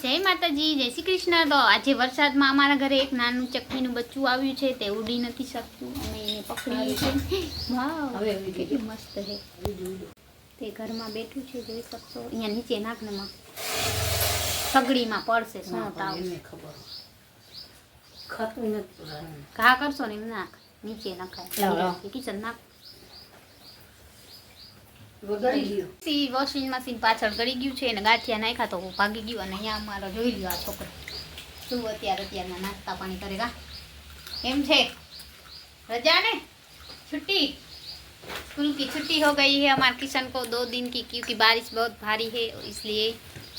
જય માતાજી, જય શ્રી કૃષ્ણ। તો આજે વરસાદમાં અમારા ઘરે એક નાનું ચક્કીનું બચ્ચું આવ્યું છે, તે ઉડી નથી શકતું, અમે એને પકડીએ છીએ। વાવ, કેટલું મસ્ત છે। તે ઘરમાં બેઠું છે, જોઈ શકશો। અહીંયા નીચે નાખને માં સગડીમાં પડશે, શું તાવ ઘા કરશો ને નાખ નીચે નખાય, કિચન નાખ। વોશિંગ મશીન પાછળ ગળી ગયું છે અને ગાંઠિયા નાખ્યા તો ભાગી ગયું। અને અહીંયા અમારો જોઈ લ્યો આ છોકરો શું અત્યારના નાસ્તા પાણી કરેગા। એમ છે रजा ने छुट्टी, स्कूल की छुट्टी हो गई है हमारे किशन को 2 दिन की, क्योंकि बारिश बहुत भारी है इसलिए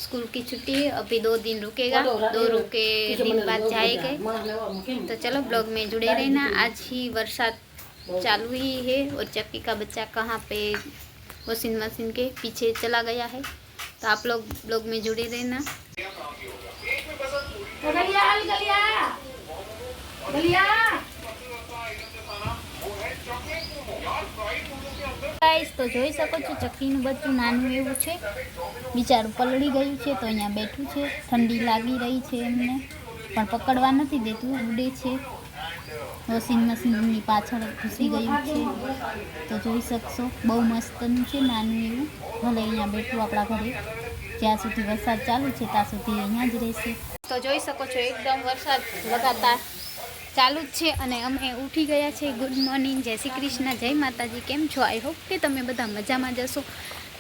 स्कूल की छुट्टी है। अभी 2 दिन रुकेगा, 2 रुके दिन बाद जाएंगे। तो चलो ब्लॉग में जुड़े रहना। आज ही बरसात चालू ही है और चक्की का बच्चा कहाँ पे वॉशिंग मशीन के पीछे चला गया है, तो आप लोग ब्लॉग में जुड़े रहना। गाइस तो જોઈ શકો છો ચક્કીનું બચ્ચું નાનું એવું છે, બિચારું પલળી ગયું છે તો અહીંયા બેઠું છે। ઠંડી લાગી રહી છે એમને, પણ પકડવા નથી દેતું, ઉડે છે। વોશિંગ મશીનની પાછળ ઘૂસી ગયું છે તો જોઈ શકશો, બહુ મસ્તનું છે નાનું એવું। ભલે અહીંયા બેઠું આપણા ઘરે, જ્યાં સુધી વરસાદ ચાલુ છે ત્યાં સુધી અહીંયા જ રહેશે। તો જોઈ શકો છો એકદમ વરસાદ લગાતાર ચાલુ જ છે અને અમે ઉઠી ગયા છે। ગુડ મોર્નિંગ, જય શ્રી કૃષ્ણ, જય માતાજી। કેમ છો? આઈ હોપ કે તમે બધા મજામાં જશો।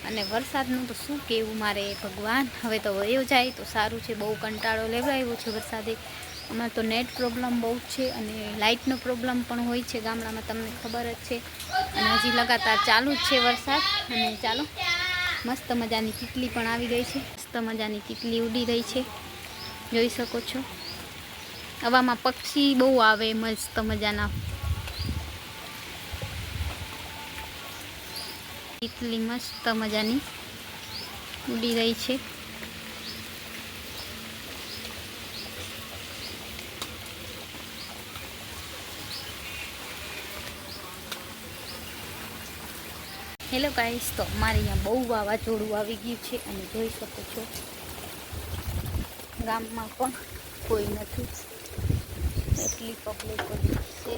અને વરસાદનું તો શું કહેવું મારે ભગવાન, હવે તો વયો જાય તો સારું છે। બહુ કંટાળો લેવડાવ્યો છે વરસાદે। અમારે તો નેટ પ્રોબ્લેમ બહુ છે અને લાઇટનો પ્રોબ્લેમ પણ હોય છે ગામડામાં, તમને ખબર જ છે। અને હજી લગાતાર ચાલુ જ છે વરસાદ। અને ચાલો, મસ્ત મજાની તીતલી પણ આવી ગઈ છે, મસ્ત મજાની તીતલી ઉડી રહી છે, જોઈ શકો છો। હવામાં પક્ષી બહુ આવે મસ્ત મજાના, તીતલી મસ્ત મજાની ઉડી રહી છે। હેલો ગાઈસ, તો અમારે અહીંયા બહુ વાવાઝોડું આવી ગયું છે અને જોઈ શકો છો ગામમાં પણ કોઈ નથી, એટલી પબ્લિક છે,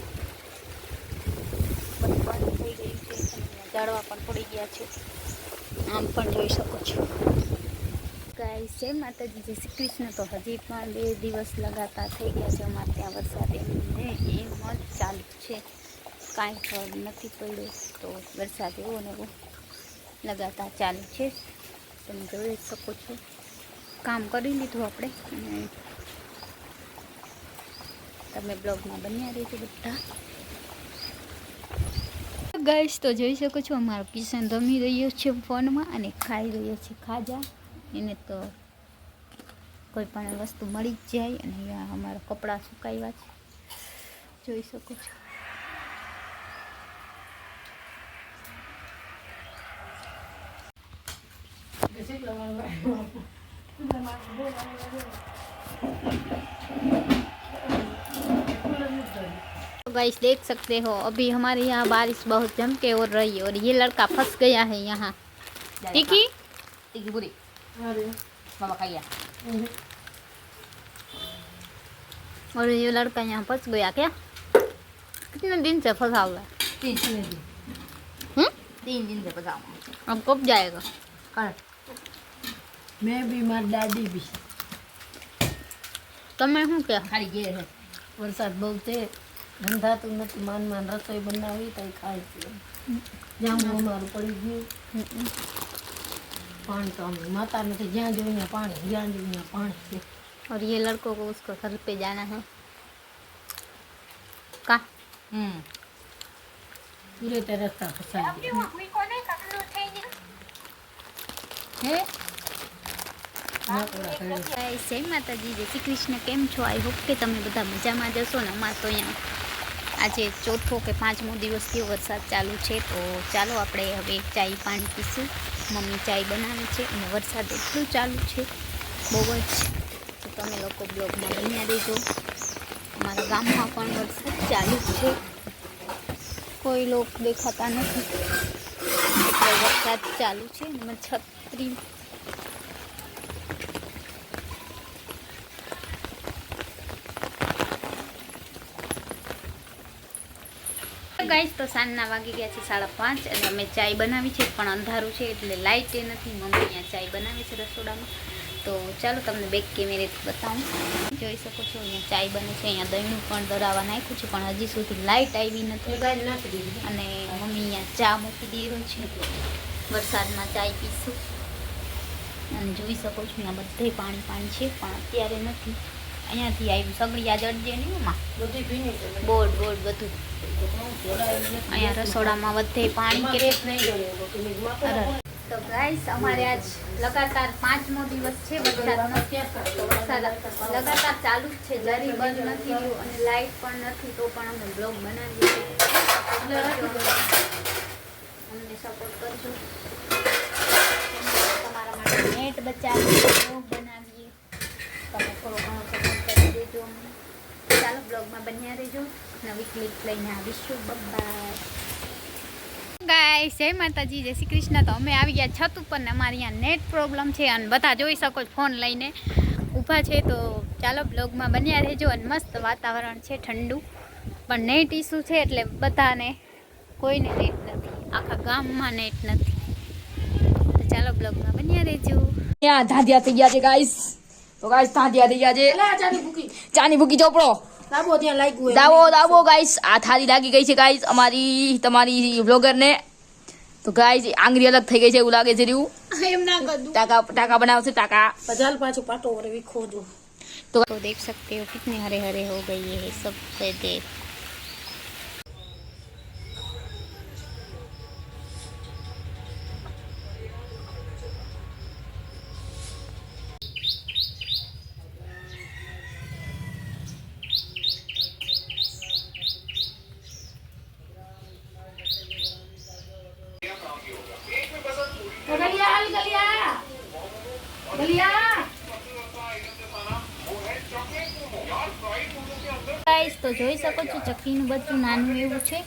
બંધ થઈ ગઈ છે, ઝાડવા પણ પડી ગયા છે, આમ પણ જોઈ શકો છો। ગાઈસ જય માતાજી, જય શ્રી કૃષ્ણ। તો હજી પણ 2 દિવસ લગાતાર થઈ ગયા છે અમારે ત્યાં વરસાદ, એમ જ ચાલુ છે, કાંઈ ફળ નથી પડ્યો। તો વરસાદ એવો ને એવો લગાતાર ચાલુ છે, તમે જોઈ શકો છો। કામ કરી લીધું આપણે અને તમે બ્લોગમાં બન્યા રહેજો બધા। ગાઈસ તો જોઈ શકો છો અમારો કિશન રમી રહ્યો છે ફોનમાં અને ખાઈ રહ્યો છે ખાજા। એને તો કોઈ પણ વસ્તુ મળી જ જાય। અને અહીંયા અમારા કપડાં સુકાવ્યા છે, જોઈ શકો છો। गाइस देख सकते हो अभी हमारे यहाँ बारिश बहुत जम के हो रही है और ये लड़का फंस गया है यहाँ। टिकी टिकी बुरी मामा खाइया। और ये लड़का यहाँ फंस गया क्या? कितने दिन से फंसा हुआ है? 3 दिन। 3 दिन से फंसा हुआ। अब कब जाएगा? कल। मैं भी मार दादी भी। તમે શું કે ખાલી ઘેર હે વરસાદ બહુ છે, ધંધાતું નથી, માન રસોઈ બનાવી તો ખાય છે। જાંબુ અમારું પડી ગયું, પાણી તો અમે માતા નથી, જ્યાં જોઈને પાણી, જ્યાં જોઈને પાણી છે। और ये लड़कों को उसको घर पे जाना है का? પૂરે તે રસ્તા ફસાઈ ગયા હે। જય માતાજી, જય શ્રી કૃષ્ણ। કેમ છો? આઈ હોપ કે તમે બધા મજામાં જશો ને। અમારે તો અહીંયા આજે 4થો કે 5મો દિવસ થયો વરસાદ ચાલુ છે। તો ચાલો આપણે હવે ચાય પાણી પીશું। મમ્મી ચાય બનાવે છે અને વરસાદ એટલું ચાલુ છે બહુ જ, તો તમે લોકો બ્લોગમાં બન્યા રહેજો। અમારા ગામમાં પણ વરસાદ ચાલુ છે, કોઈ લોક દેખાતા નથી, એટલે વરસાદ ચાલુ છે। અને છત્રી ગાઈસ તો સાંજના વાગી ગયા છે 5:30 અને અમે ચાય બનાવી છે પણ અંધારું છે એટલે લાઇટ એ નથી. મમ્મી અહીંયા ચાય બનાવે છે રસોડામાં. તો ચાલો તમને બેક કેમેરેથી બતાવું. જોઈ શકો છો અહીંયા ચાય બને છે. અહીંયા દહીંનું પણ દરાવા નાખ્યું છે પણ હજી સુધી લાઇટ આવી નથી. અને મમ્મી અહીંયા ચા મૂકી દીધો છે. વરસાદમાં ચાય પીશું. અને જોઈ શકો છો અહીંયા બધે પાણી છે પણ અત્યારે નથી. અહીંયાથી આવ્યું સગડી આ જડજે નહીં એમાં બોર્ડ બધું. અહીંયા રસોડામાં બધે પાણી કે તો ગાઈસ અમારે આજ લગાતાર 5મો દિવસ છે વરસાદ લગાતાર ચાલુ જ છે. જરી બંધ નથી રહ્યું અને લાઇટ પણ નથી તો પણ અમે બ્લોગ બનાવીએ છીએ. અમને સપોર્ટ કરજો. તમારા માટે નેટ બચાવીએ બ્લોગ બનાવીએ. તમે થોડો ઘણો સપોર્ટ કરી દેજો અમને. ચાલો બ્લોગમાં બન્યા રહેજો. નવી ક્લિપ લઈને આવીશું. બાય ગાઈસ, જય માતાજી, જય શ્રી કૃષ્ણ. તો અમે આવી ગયા છત ઉપર ને અમારે અહીંયા નેટ પ્રોબ્લેમ છે અને બધા જોઈ શકો છો ફોન લઈને ઊભા છે. તો ચાલો બ્લોગમાં બન્યા રહેજો. અને મસ્ત વાતાવરણ છે ઠંડુ પણ નેટ ઇસ્યુ છે એટલે બધાને કોઈને નેટ નથી. આખા ગામમાં નેટ નથી. તો ચાલો બ્લોગમાં બન્યા રહેજો. ત્યાં ધાંધિયા થઈ ગયા છે ગાઈસ. તો ગાઈસ ધાંધિયા થઈ ગયા છે. ચાની ભૂકી ચોપડો દાબો ત્યાં લાગ્યું દાબો ગાઈસ. આ થાળી લાગી ગઈ છે ગાઈસ અમારી તમારી વ્લોગર ને. તો ગાઈસ આંગળી અલગ થઈ ગઈ છે એવું લાગે છે. એમ ના કરું टाका बनावसे टाका पजाल पाछो पाटो और भी खोदो. तो देख सकते हो कितने हरे हरे हो गए ये सब पौधे. ગાઈસ તો જોઈ શકો છો ચકલીનું બચ્ચું નાનું એવું છે.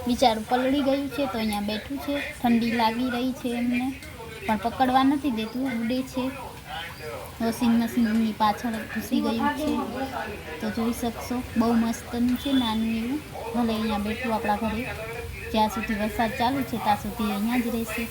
બિચારું પલળી ગયું છે તો અહીંયા બેઠું છે. ઠંડી લાગી રહી છે એમને પણ પકડવા નથી દેતું, ઉડે છે. વોશિંગ મશીનની પાછળ ઘૂસી ગયું છે. તો જોઈ શકશો બહુ મસ્તનું છે નાનું એવું. ભલે અહીંયા બેઠું આપણા ઘરે જ્યાં સુધી વરસાદ ચાલુ છે ત્યાં સુધી અહીંયા જ રહેશે.